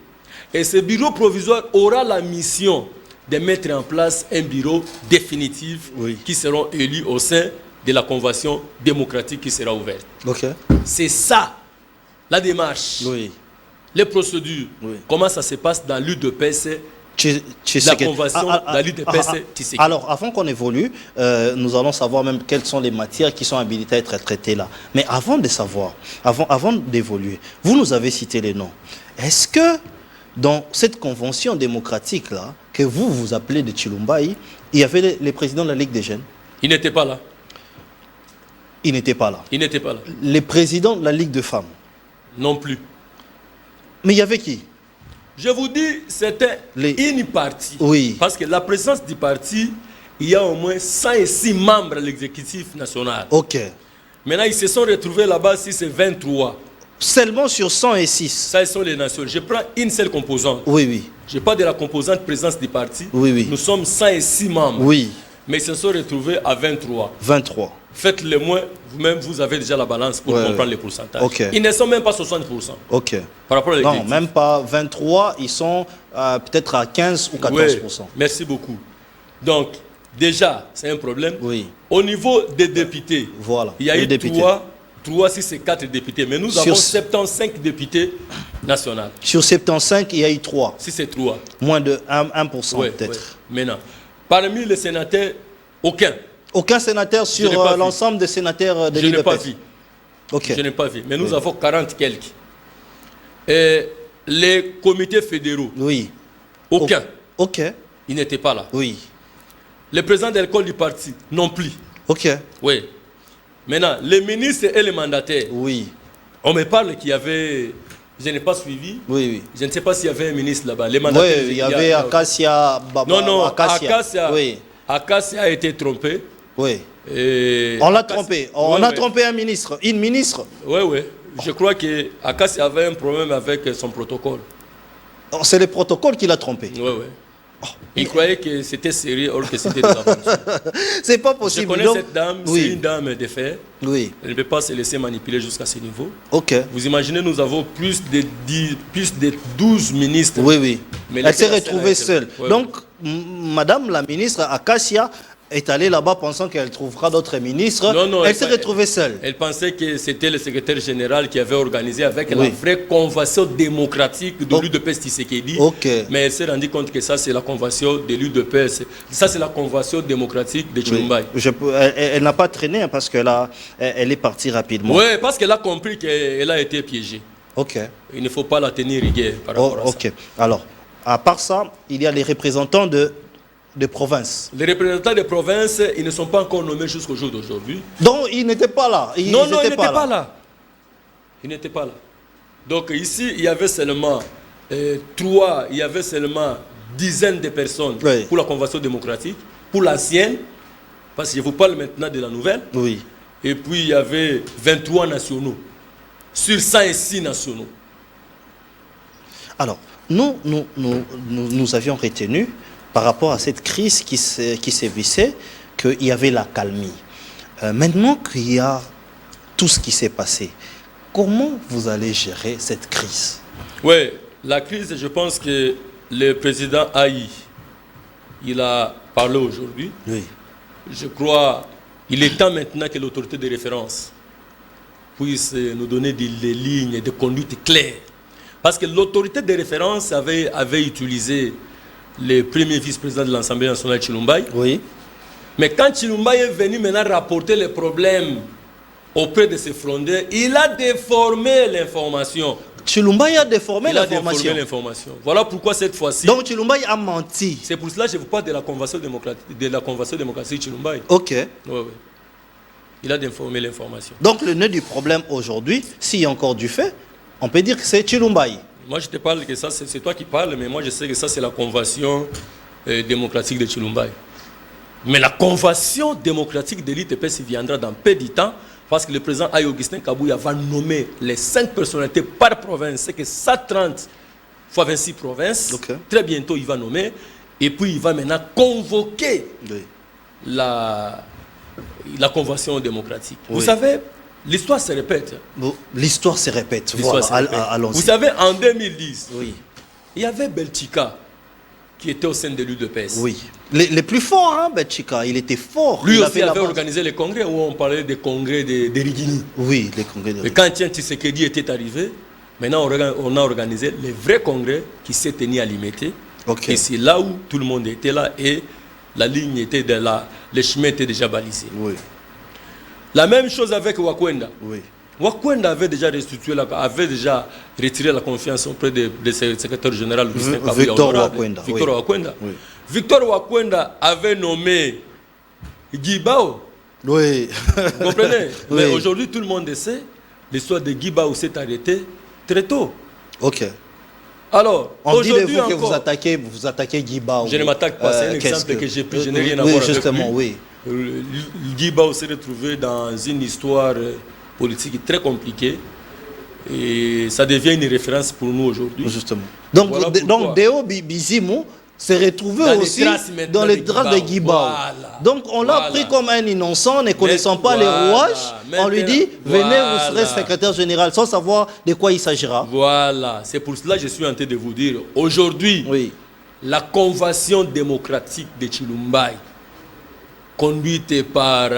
Et ce bureau provisoire aura la mission de mettre en place un bureau définitif Oui. qui seront élus au sein de la convention démocratique qui sera ouverte. Ok. C'est ça, la démarche, Oui. les procédures, Oui. comment ça se passe dans l'UDPS La convention d'Ali de Tshisekedi. Alors, avant qu'on évolue, nous allons savoir même quelles sont les matières qui sont habilitées à être traitées là. Mais avant de savoir, avant d'évoluer, vous nous avez cité les noms. Est-ce que dans cette convention démocratique là, que vous appelez de Chilumbaï, il y avait les présidents de la Ligue des jeunes? Il n'était pas là. Il n'était pas là. Il n'était pas là. Les présidents de la Ligue de femmes? Non plus. Mais il y avait qui? Je vous dis, c'était une partie. Oui. Parce que la présence du parti, il y a au moins 106 membres à l'exécutif national. Ok. Maintenant, ils se sont retrouvés là-bas, si c'est 23. Seulement sur 106. Ça, ce sont les nations. Je prends une seule composante. Oui, oui. Je parle de la composante présence du parti. Oui, oui. Nous sommes 106 membres. Oui. Mais ils se sont retrouvés à 23. 23. Faites-le moins, vous-même, vous avez déjà la balance pour comprendre les pourcentages. Okay. Ils ne sont même pas 60%. Ok. Par rapport à non, même pas 23, ils sont peut-être à 15 ou 14%. Oui, merci beaucoup. Donc, déjà, c'est un problème. Oui. Au niveau des députés, voilà. Il y a eu 3, si c'est 4 députés, mais nous avons 75 députés nationaux. Sur 75, il y a eu 3. Si c'est 3. Moins de 1% peut-être. Oui. Maintenant, parmi les sénateurs, aucun sénateur sur l'ensemble des sénateurs de l'IDPS? Je n'ai pas vu. Okay. Je n'ai pas vu. Mais nous avons 40 quelques. Et les comités fédéraux, oui. Aucun. Ok. Ils n'étaient pas là. Oui. Les présidents de l'école du parti, non plus. Ok. Oui. Maintenant, les ministres et les mandataires. Oui. On me parle qu'il y avait... Je n'ai pas suivi. Oui, oui. Je ne sais pas s'il y avait un ministre là-bas. Les mandataires... Oui, il y avait Acacia... Non, Acacia. Oui. Acacia a été trompé. Oui. Et on l'a trompé. On a trompé un ministre. Une ministre. Oui, oui. Je crois que Acacia avait un problème avec son protocole. C'est le protocole qui l'a trompé. Oui, oui. Il croyait que c'était sérieux, or que c'était de l'aventure. C'est pas possible. Je connais cette dame, oui. C'est une dame de fer. Oui. Elle ne peut pas se laisser manipuler jusqu'à ce niveau. Ok. Vous imaginez, nous avons plus de 12 ministres. Oui, oui. Mais elle s'est retrouvée seule. Ouais, donc, Madame la ministre Acacia est allée là-bas pensant qu'elle trouvera d'autres ministres. Non, elle s'est retrouvée seule. Elle pensait que c'était le secrétaire général qui avait organisé avec la vraie convention démocratique de l'UDPS Tshisekedi. Mais elle s'est rendue compte que ça, c'est la convention de l'UDPS. Ça, c'est la convention démocratique de Chilumbaï. Elle n'a pas traîné parce qu'elle elle est partie rapidement. Oui, parce qu'elle a compris qu'elle a été piégée. Ok. Il ne faut pas la tenir rigueur par rapport à ça. Ok. Alors, à part ça, il y a les représentants de province. Les représentants de province, ils ne sont pas encore nommés jusqu'au jour d'aujourd'hui. Donc, ils n'étaient pas là. Ils n'étaient pas là. Ils n'étaient pas là. Donc, ici, il y avait seulement dizaines de personnes pour la convention démocratique, pour l'ancienne, parce que je vous parle maintenant de la nouvelle. Oui. Et puis, il y avait 23 nationaux, sur 106 nationaux. Alors, nous avions retenu, par rapport à cette crise qui sévissait, qu'il y avait la calmie. Maintenant qu'il y a tout ce qui s'est passé, comment vous allez gérer cette crise? Oui, la crise, je pense que le président Aïe, il a parlé aujourd'hui. Oui. Je crois qu'il est temps maintenant que l'autorité de référence puisse nous donner des lignes de conduite claires. Parce que l'autorité de référence avait utilisé le premier vice-président de l'Assemblée nationale, Chilumbaï. Oui. Mais quand Chilumbaï est venu maintenant rapporter les problèmes auprès de ses frondeurs, il a déformé l'information. Chilumbaï a déformé l'information. Voilà pourquoi cette fois-ci... Donc Chilumbaï a menti. C'est pour cela que je vous parle de la convention démocratique Chilumbaï. Ok. Oui. Il a déformé l'information. Donc le nœud du problème aujourd'hui, s'il y a encore du fait, on peut dire que c'est Chilumbaï. Moi, je te parle que ça, c'est toi qui parles, mais moi, je sais que ça, c'est la convention démocratique de Chilumbaï. Mais la convention démocratique de l'ITPS viendra dans peu de temps, parce que le président Augustin Kabouya va nommer les 5 personnalités par province. C'est que 130 fois 26 provinces. Okay. Très bientôt, il va nommer. Et puis, il va maintenant convoquer la convention démocratique. Oui. Vous savez, l'histoire se répète. L'histoire se répète. Voilà. Vous savez, en 2010, il y avait Belchika qui était au sein de l'UDPS. Oui. Les plus forts, hein, Belchika, il était fort. Lui aussi avait organisé les congrès où on parlait des congrès de Rigini. Oui, les congrès de Rigini. Et quand Tshisekedi était arrivé, maintenant on a organisé les vrais congrès qui s'est tenu à Limete. Ok. Et c'est là où tout le monde était là et la ligne était de là, le chemin était déjà balisé. Oui. La même chose avec Wakwenda. Oui. Wakwenda avait déjà avait déjà retiré la confiance auprès du secrétaire général Victor Wakwenda. Victor Wakwenda. Oui. Victor Wakwenda avait nommé Guibao. Oui. Vous comprenez? Oui. Mais aujourd'hui, tout le monde sait, l'histoire de Guibao s'est arrêtée très tôt. Ok. Alors, On dit de aujourd'hui vous que encore, vous attaquez Guibao. je ne m'attaque pas, c'est un exemple que j'ai pris, je n'ai rien à voir avec justement, lui. oui. Guibao s'est retrouvé dans une histoire politique très compliquée et ça devient une référence pour nous aujourd'hui. Justement. Donc, Voilà donc Deo Bizimou s'est retrouvé Dans les aussi traces maintenant dans les de traces de Guibao. Voilà. Donc on l'a Voilà. pris comme un innocent, ne connaissant pas les Voilà. rouages. On lui dit, venez, Voilà. vous serez secrétaire général, sans savoir de quoi il s'agira. Voilà, c'est pour cela que je suis en train de vous dire, aujourd'hui, Oui. la convention démocratique de Chilumbaï, conduite par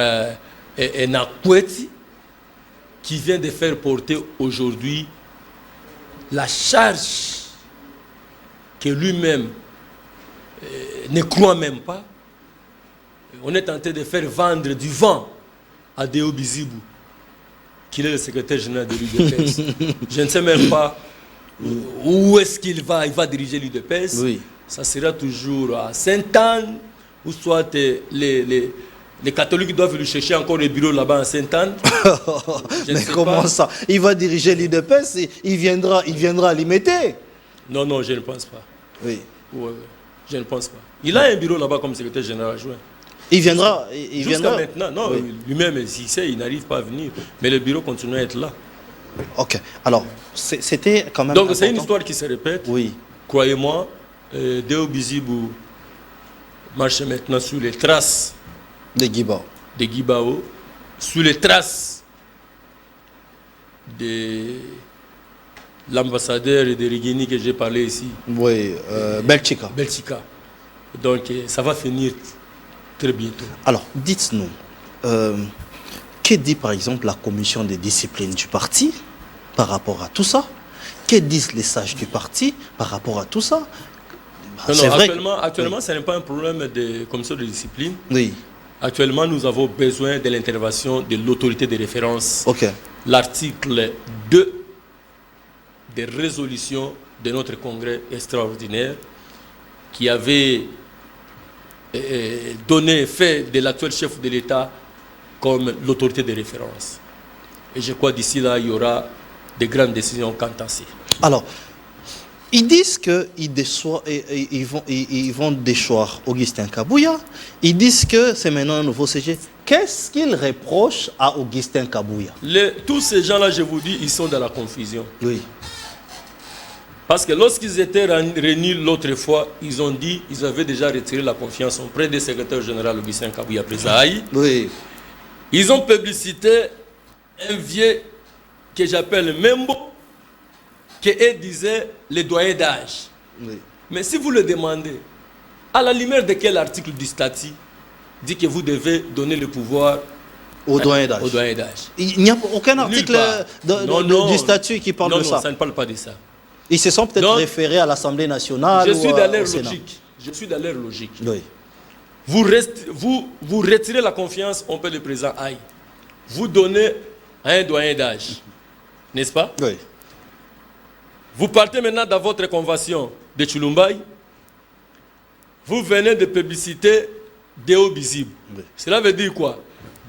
Nakweti, qui vient de faire porter aujourd'hui la charge que lui-même ne croit même pas. On est en train de faire vendre du vent à Deo Bizibou, qui est le secrétaire général de l'UDPS. Je ne sais même pas où est-ce qu'il va. Il va diriger l'UDPS. Oui. Ça sera toujours à Sainte-Anne, ou soit les catholiques doivent lui chercher encore le bureau là-bas à Sainte-Anne. Mais comment ça? Il va diriger l'UDPS, il viendra l'imiter. Non, non, je ne pense pas. Oui. Ouais, je ne pense pas. Il a un bureau là-bas comme secrétaire général adjoint. Il viendra. Jusqu'à maintenant, non, Oui. lui-même, s'il sait, il n'arrive pas à venir. Mais le bureau continue à être là. Ok. Alors, c'était quand même. Donc c'est une important. histoire qui se répète. Oui. Croyez-moi, Deo Bizibou marche maintenant sur les traces De Guibao. de Guibao, sur les traces de l'ambassadeur de Rigini que j'ai parlé ici, Oui. Belchika. Belchika. Donc ça va finir très bientôt. Alors, dites-nous, que dit par exemple la commission de discipline du parti par rapport à tout ça? Que disent les sages du parti par rapport à tout ça? Non, C'est non, vrai. actuellement, ce n'est pas un problème de commission de discipline. Oui. Actuellement, nous avons besoin de l'intervention de l'autorité de référence. Ok. L'article 2 des résolutions de notre congrès extraordinaire qui avait fait de l'actuel chef de l'État comme l'autorité de référence. Et je crois d'ici là, il y aura de grandes décisions quant à ça. Alors, ils disent qu'ils vont déchoir Augustin Kabouya. Ils disent que c'est maintenant un nouveau CG. Qu'est-ce qu'ils reprochent à Augustin Kabouya? Tous ces gens-là, je vous dis, ils sont dans la confusion. Oui. Parce que lorsqu'ils étaient réunis l'autre fois, ils ont dit qu'ils avaient déjà retiré la confiance auprès du secrétaire général Augustin Kabouya Présaï. Oui. Ils ont publicité un vieux que j'appelle Membo, qui disait les doyens d'âge. Oui. Mais si vous le demandez, à la lumière de quel article du statut dit que vous devez donner le pouvoir Au doyen d'âge. au doyen d'âge? Il n'y a aucun article du statut qui parle de ça. Non, ça ne parle pas de ça. Ils se sont peut-être Donc, référés à l'Assemblée nationale. Je ou suis dans au leur Sénat. logique. Je suis dans leur logique. Oui. Vous retirez la confiance, on peut le président aille. Vous donnez à un doyen d'âge. N'est-ce pas? Oui. Vous partez maintenant dans votre convention de Chilumbaï. Vous venez de publicité Deo Bizibou. Oui. Cela veut dire quoi?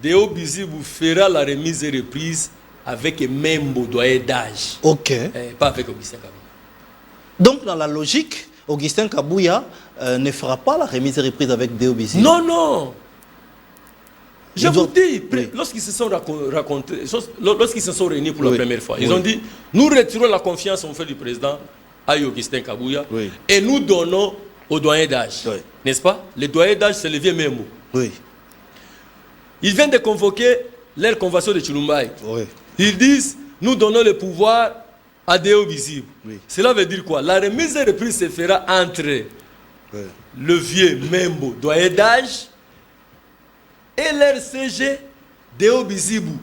Deo Bizibou fera la remise et reprise avec Membo doyen d'âge. Ok. Pas avec Augustin Kabouya. Donc, dans la logique, Augustin Kabouya ne fera pas la remise et reprise avec Deo Bizibou. Non, non. Je Ils vous ont- dis, Oui. lorsqu'ils se sont lorsqu'ils se sont réunis pour la Oui. première fois, ils Oui. ont dit, nous retirons la confiance en fait du président à Augustin Kabouya Oui. et nous donnons au doyen d'âge. Oui. N'est-ce pas? Le doyen d'âge, c'est le vieux Membo. Oui. Ils viennent de convoquer leur convention de Chilumbaï. Oui. Ils disent, nous donnons le pouvoir à Deo Bizibou. Oui. Cela veut dire quoi? La remise et reprise se fera entre Oui. le vieux Membo, doyen d'âge, et leur CG, Deo Bizibou.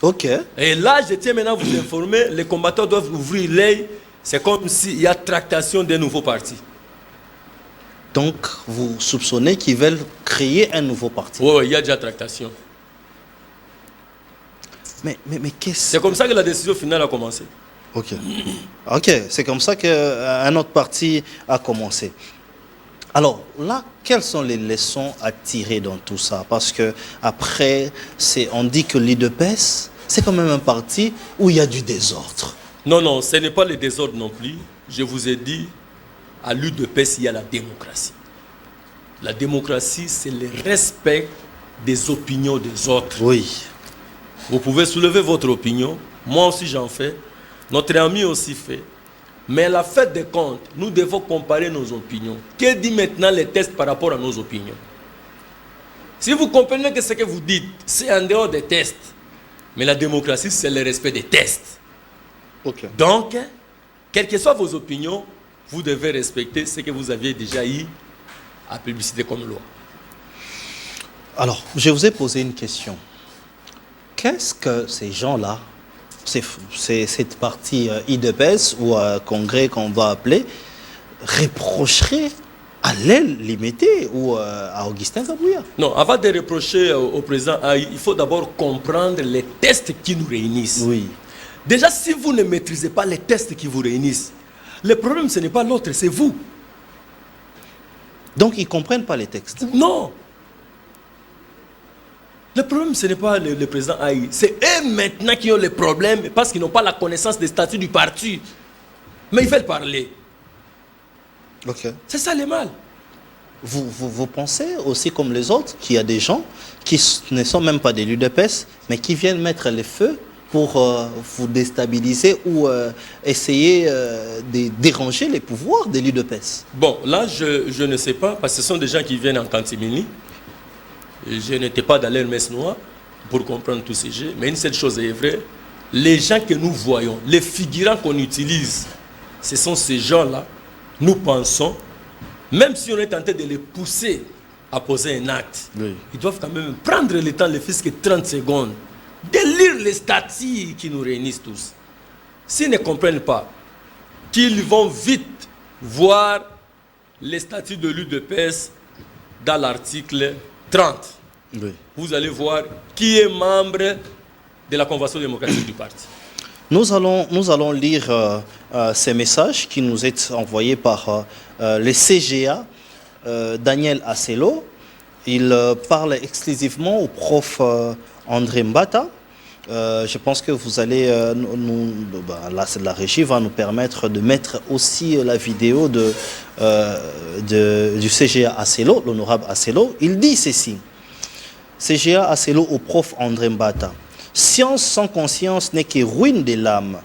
Ok. Et là, je tiens maintenant à vous informer, les combattants doivent ouvrir l'œil C'est comme s'il y a tractation d'un nouveau parti. Donc, vous soupçonnez qu'ils veulent créer un nouveau parti. Oui, il y a déjà tractation. Mais qu'est-ce... C'est comme ça que la décision finale a commencé. Ok. Ok, c'est comme ça qu'un autre parti a commencé. Alors là, quelles sont les leçons à tirer dans tout ça? Parce que après, on dit que l'UDPS, c'est quand même un parti où il y a du désordre. Non, non, ce n'est pas le désordre non plus. Je vous ai dit, à l'UDPS, il y a la démocratie. La démocratie, c'est le respect des opinions des autres. Oui. Vous pouvez soulever votre opinion. Moi aussi, j'en fais. Notre ami aussi fait. Mais à la fête des comptes, nous devons comparer nos opinions. Que dit maintenant les tests par rapport à nos opinions? Si vous comprenez que ce que vous dites, c'est en dehors des tests. Mais la démocratie, c'est le respect des tests. Okay. Donc, quelles que soient vos opinions, vous devez respecter ce que vous aviez déjà eu à publicité comme loi. Alors, je vous ai posé une question. Qu'est-ce que ces gens-là, cette partie UDPS ou congrès qu'on va appeler, reprocherait à l'aile limitée ou à Augustin Kabouya? Non, avant de reprocher au président Aïe, il faut d'abord comprendre les tests qui nous réunissent. Oui. Déjà, si vous ne maîtrisez pas les tests qui vous réunissent, le problème, ce n'est pas l'autre, c'est vous. Donc, ils ne comprennent pas les textes? Non. Le problème, ce n'est pas le président Aïe. C'est eux maintenant qui ont les problèmes parce qu'ils n'ont pas la connaissance des statuts du parti. Mais ils veulent parler. Ok. C'est ça le mal. Vous pensez aussi comme les autres qu'il y a des gens qui ne sont même pas des l'UDPS, mais qui viennent mettre le feu pour vous déstabiliser ou essayer de déranger les pouvoirs de l'UDPS? Bon, là, je ne sais pas, parce que ce sont des gens qui viennent en Cantimini. Je n'étais pas dans leur messe noire pour comprendre tous ces jeux, mais une seule chose est vraie, les gens que nous voyons, les figurants qu'on utilise, ce sont ces gens-là, nous pensons, même si on est tenté de les pousser à poser un acte, oui, ils doivent quand même prendre le temps, ne fût-ce que 30 secondes, de lire les statuts qui nous réunissent tous. S'ils ne comprennent pas, qu'ils vont vite voir les statuts de l'UDPS dans l'article 30. Oui. Vous allez voir qui est membre de la Convention démocratique du parti. Nous allons lire ces messages qui nous sont envoyés par le CGA, Daniel Asselo. Il parle exclusivement au prof André Mbata. Je pense que vous allez, la régie va nous permettre de mettre aussi la vidéo du CGA Asselo, l'honorable Asselo. Il dit ceci. CGA Asselo au prof André Mbata. Science sans conscience n'est que ruine de l'âme.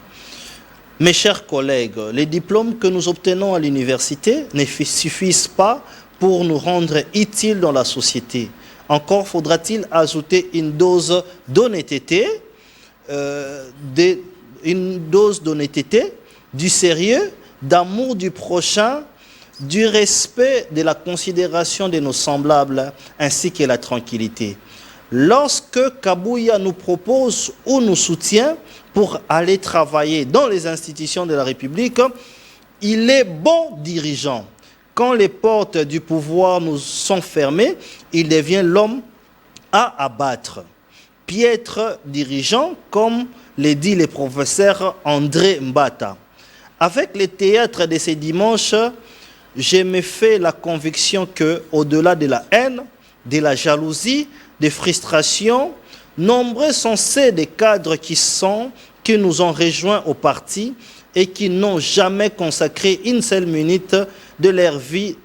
Mes chers collègues, les diplômes que nous obtenons à l'université ne suffisent pas pour nous rendre utiles dans la société. Encore faudra-t-il ajouter une dose d'honnêteté, du sérieux, d'amour du prochain, du respect, de la considération de nos semblables, ainsi que la tranquillité. Lorsque Kabouya nous propose ou nous soutient pour aller travailler dans les institutions de la République, il est bon dirigeant. Quand les portes du pouvoir nous sont fermées, il devient l'homme à abattre. Piètre dirigeant, comme le dit le professeur André Mbata. Avec le théâtre de ces dimanches, je me fais la conviction que, au-delà de la haine, de la jalousie, des frustrations, nombreux sont ceux des cadres qui nous ont rejoints au parti et qui n'ont jamais consacré une seule minute de leur vie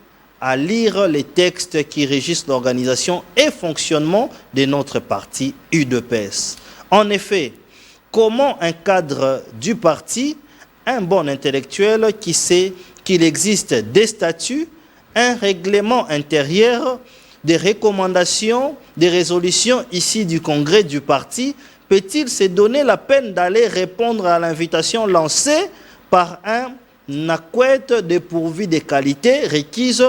à lire les textes qui régissent l'organisation et fonctionnement de notre parti UDPS. En effet, comment un cadre du parti, un bon intellectuel qui sait qu'il existe des statuts, un règlement intérieur, des recommandations, des résolutions ici du congrès du parti, peut-il se donner la peine d'aller répondre à l'invitation lancée par un acquête dépourvu des qualités requises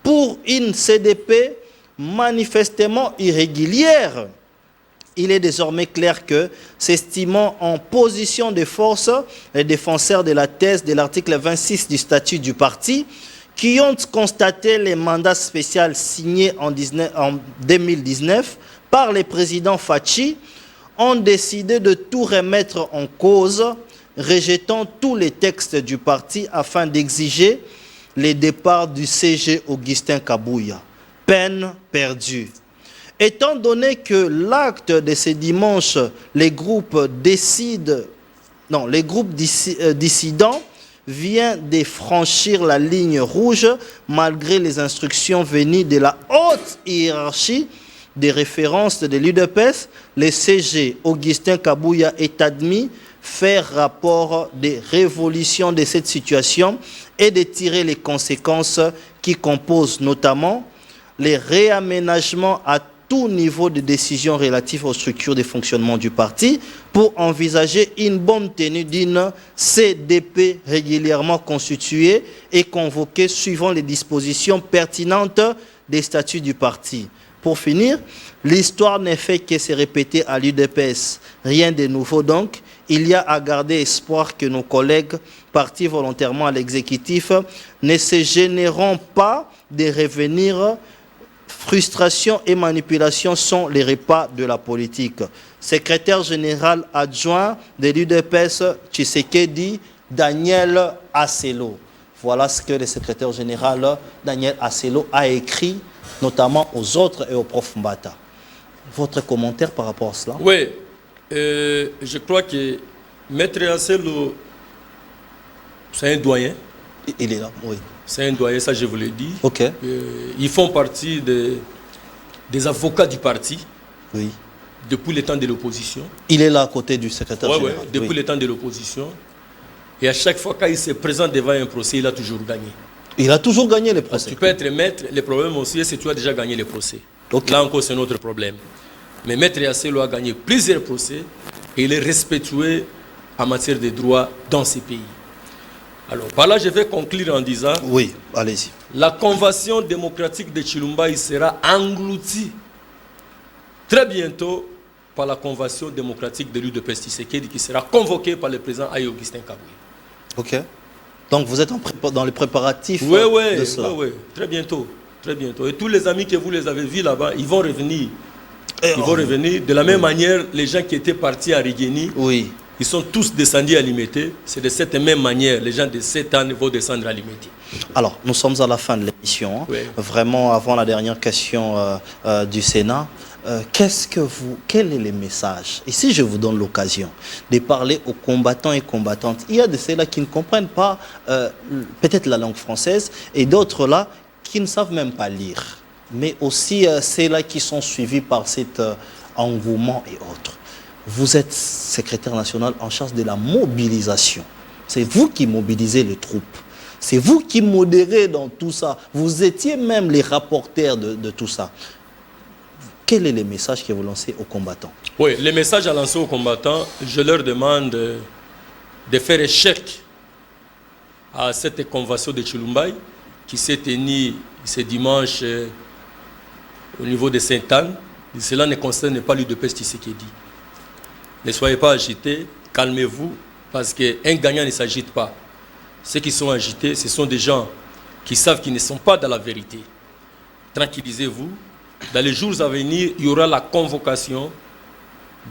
pour une CDP manifestement irrégulière? il est désormais clair que, s'estimant en position de force, les défenseurs de la thèse de l'article 26 du statut du parti, qui ont constaté les mandats spéciaux signés en 2019 par le président Fachi, ont décidé de tout remettre en cause, rejetant tous les textes du parti afin d'exiger le départ du CG Augustin Kabouya. Peine perdue. Étant donné que l'acte de ce dimanche, les groupes dissidents vient de franchir la ligne rouge malgré les instructions venues de la haute hiérarchie des références de l'UDPS, le CG Augustin Kabouya est admis faire rapport des révolutions de cette situation et de tirer les conséquences qui composent notamment les réaménagements à tout niveau de décision relative aux structures de fonctionnement du parti pour envisager une bonne tenue d'une CDP régulièrement constituée et convoquée suivant les dispositions pertinentes des statuts du parti. Pour finir, l'histoire n'est fait que se répéter à l'UDPS. Rien de nouveau donc. Il y a à garder espoir que nos collègues partis volontairement à l'exécutif ne se gêneront pas de revenir. Frustration et manipulation sont les repas de la politique. Secrétaire général adjoint de l'UDPS, Tshisekedi, Daniel Asselo. Voilà ce que le secrétaire général Daniel Asselo a écrit, notamment aux autres et au prof Mbata. Votre commentaire par rapport à cela? Oui, je crois que Maître Asselo, c'est un doyen. Il est là, oui. C'est un doyen, ça je vous l'ai dit. Ok. Ils font partie des avocats du parti. Oui. Depuis le temps de l'opposition. Il est là à côté du secrétaire général. Oui, depuis le temps de l'opposition. Et à chaque fois qu'il se présente devant un procès, il a toujours gagné. Il a toujours gagné les procès. Tu peux être maître, le problème aussi, c'est que tu as déjà gagné les procès. Okay. Là encore, c'est notre problème. Mais Maître Asselo a gagné plusieurs procès et il est respectué en matière de droits dans ces pays. Alors, par là, je vais conclure en disant... Oui, allez-y. La convention démocratique de Chilumba sera engloutie très bientôt par la convention démocratique de l'UDPS Tshisekedi qui sera convoquée par le président Augustin Kabouya. Ok. Donc, vous êtes dans les préparatifs de cela. Oui, très bientôt. Très bientôt. Et tous les amis que vous les avez vus là-bas, ils vont revenir. Ils vont revenir. De la même manière, les gens qui étaient partis à Rigeni, ils sont tous descendus à Limité. C'est de cette même manière, les gens de 7 ans vont descendre à Limité. Alors, nous sommes à la fin de l'émission. Hein. Vraiment, avant la dernière question du Sénat, quel est le message? Ici, je vous donne l'occasion de parler aux combattants et combattantes. Il y a de ceux-là qui ne comprennent pas peut-être la langue française et d'autres là qui ne savent même pas lire. Mais aussi ceux-là qui sont suivis par cet engouement et autres. Vous êtes secrétaire national en charge de la mobilisation. C'est vous qui mobilisez les troupes. C'est vous qui modérez dans tout ça. Vous étiez même les rapporteurs de tout ça. Quel est le message que vous lancez aux combattants? Oui, le message à lancer aux combattants, je leur demande de faire échec à cette convention de Chilumbaï qui s'est tenue ce dimanche au niveau de Sainte-Anne. Cela ne concerne pas l'UDPS Tshisekedi. Ne soyez pas agités, calmez-vous, parce qu'un gagnant ne s'agite pas. Ceux qui sont agités, ce sont des gens qui savent qu'ils ne sont pas dans la vérité. Tranquillisez-vous. Dans les jours à venir, il y aura la convocation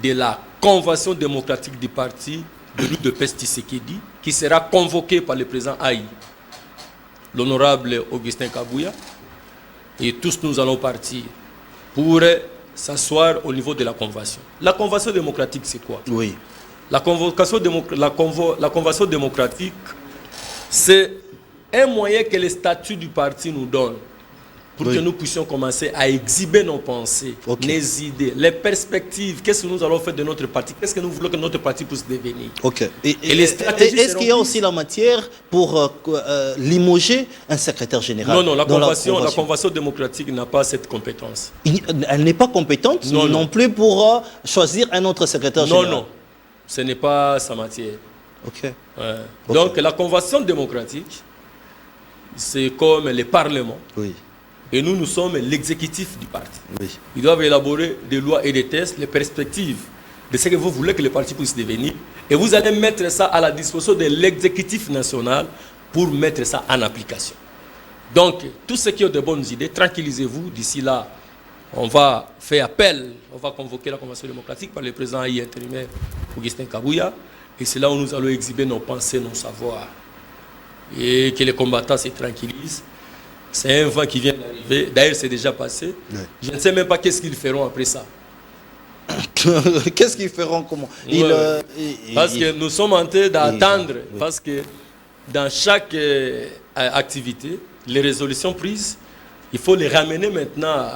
de la convention démocratique du parti de l'UDPS Tshisekedi qui sera convoquée par le président Aïe, l'honorable Augustin Kabouya. Et tous nous allons partir pour s'asseoir au niveau de la convention. La convention démocratique, c'est quoi? Oui. La convention démocratique, c'est un moyen que les statuts du parti nous donnent pour que nous puissions commencer à exhiber nos pensées, nos idées, les perspectives. Qu'est-ce que nous allons faire de notre parti? Qu'est-ce que nous voulons que notre parti puisse devenir? Et les stratégies. Est-ce qu'il y a aussi la matière pour limoger un secrétaire général? Non, la convention démocratique n'a pas cette compétence. Elle n'est pas compétente non plus pour choisir un autre secrétaire général? Non, ce n'est pas sa matière. Donc la convention démocratique, c'est comme le Parlement. Et nous, nous sommes l'exécutif du parti. Oui. Ils doivent élaborer des lois et des tests, les perspectives de ce que vous voulez que le parti puisse devenir. Et vous allez mettre ça à la disposition de l'exécutif national pour mettre ça en application. Donc, tous ceux qui ont de bonnes idées, tranquillisez-vous. D'ici là, on va faire appel, on va convoquer la Convention démocratique par le président intérimaire Augustin Kabouya. Et c'est là où nous allons exhiber nos pensées, nos savoirs. Et que les combattants se tranquillisent. C'est un vent qui vient d'arriver. D'ailleurs, c'est déjà passé. Oui. Je ne sais même pas qu'est-ce qu'ils feront après ça. Qu'est-ce qu'ils feront? Comment Parce que nous sommes en train d'attendre. Parce que dans chaque activité, les résolutions prises, il faut les ramener maintenant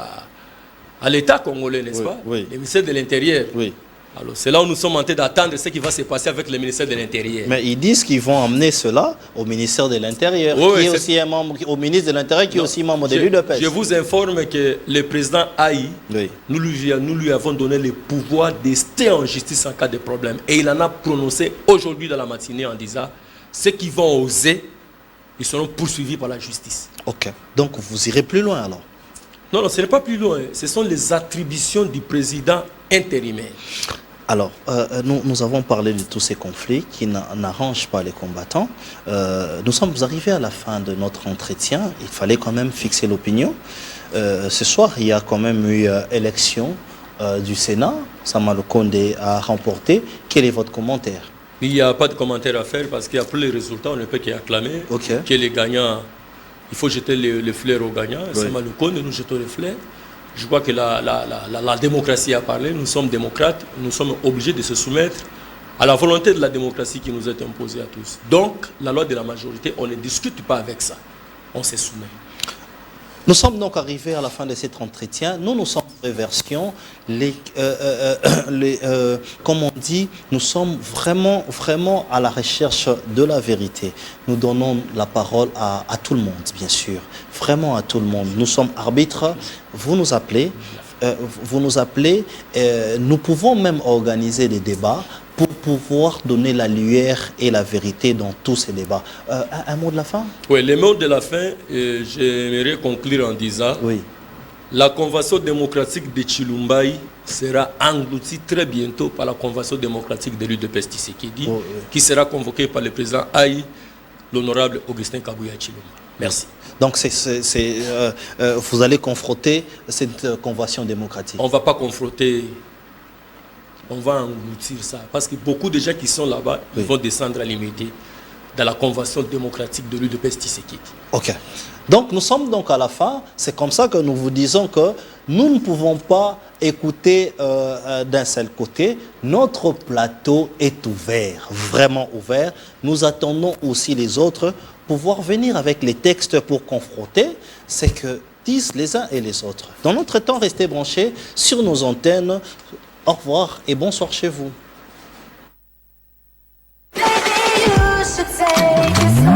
à l'État congolais, n'est-ce pas? Le ministère de l'Intérieur. Oui. Alors, c'est là où nous sommes en train d'attendre ce qui va se passer avec le ministère de l'Intérieur. Mais ils disent qu'ils vont emmener cela au ministère de l'Intérieur, qui est aussi un membre, au ministre de l'Intérieur, qui est aussi membre de l'UDPS. Je vous informe que le président Aïe, nous lui avons donné le pouvoir d'ester en justice en cas de problème. Et il en a prononcé aujourd'hui dans la matinée en disant, ceux qui vont oser, ils seront poursuivis par la justice. Ok. Donc, vous irez plus loin alors? Non, non, ce n'est pas plus loin. Ce sont les attributions du président intérimaire. Alors, nous avons parlé de tous ces conflits qui n'arrangent pas les combattants. Nous sommes arrivés à la fin de notre entretien. Il fallait quand même fixer l'opinion. Ce soir, il y a quand même eu élection du Sénat. Sama Lukonde a remporté. Quel est votre commentaire? Il n'y a pas de commentaire à faire parce qu'après les résultats, on ne peut qu'acclamer que les gagnants, il faut jeter le flair aux gagnants. Sama Lukonde, nous jetons le flair. Je crois que la démocratie a parlé, nous sommes démocrates, nous sommes obligés de se soumettre à la volonté de la démocratie qui nous est imposée à tous. Donc, la loi de la majorité, on ne discute pas avec ça, on se soumet. Nous sommes donc arrivés à la fin de cet entretien. Nous sommes en réversion. Comme on dit, nous sommes vraiment à la recherche de la vérité. Nous donnons la parole à tout le monde, bien sûr. Vraiment à tout le monde. Nous sommes arbitres. Vous nous appelez. Nous pouvons même organiser des débats pour pouvoir donner la lumière et la vérité dans tous ces débats. Un mot de la fin? Oui, le mot de la fin, j'aimerais conclure en disant la Convention démocratique de Chilumbaï sera engloutie très bientôt par la Convention démocratique de l'UDPS Tshisekedi, qui sera convoquée par le président Aïe, l'honorable Augustin Kabouya Chilumba. Merci. Donc, vous allez confronter cette convention démocratique? On ne va pas confronter, on va engloutir ça. Parce que beaucoup de gens qui sont là-bas, ils vont descendre à l'immédiat dans la convention démocratique de l'UDPS Tshisekedi. Ok. Donc, nous sommes donc à la fin. C'est comme ça que nous vous disons que nous ne pouvons pas écouter d'un seul côté. Notre plateau est ouvert, vraiment ouvert. Nous attendons aussi les autres pouvoir venir avec les textes pour confronter ce que disent les uns et les autres. Dans notre temps, restez branchés sur nos antennes. Au revoir et bonsoir chez vous. Maybe you should take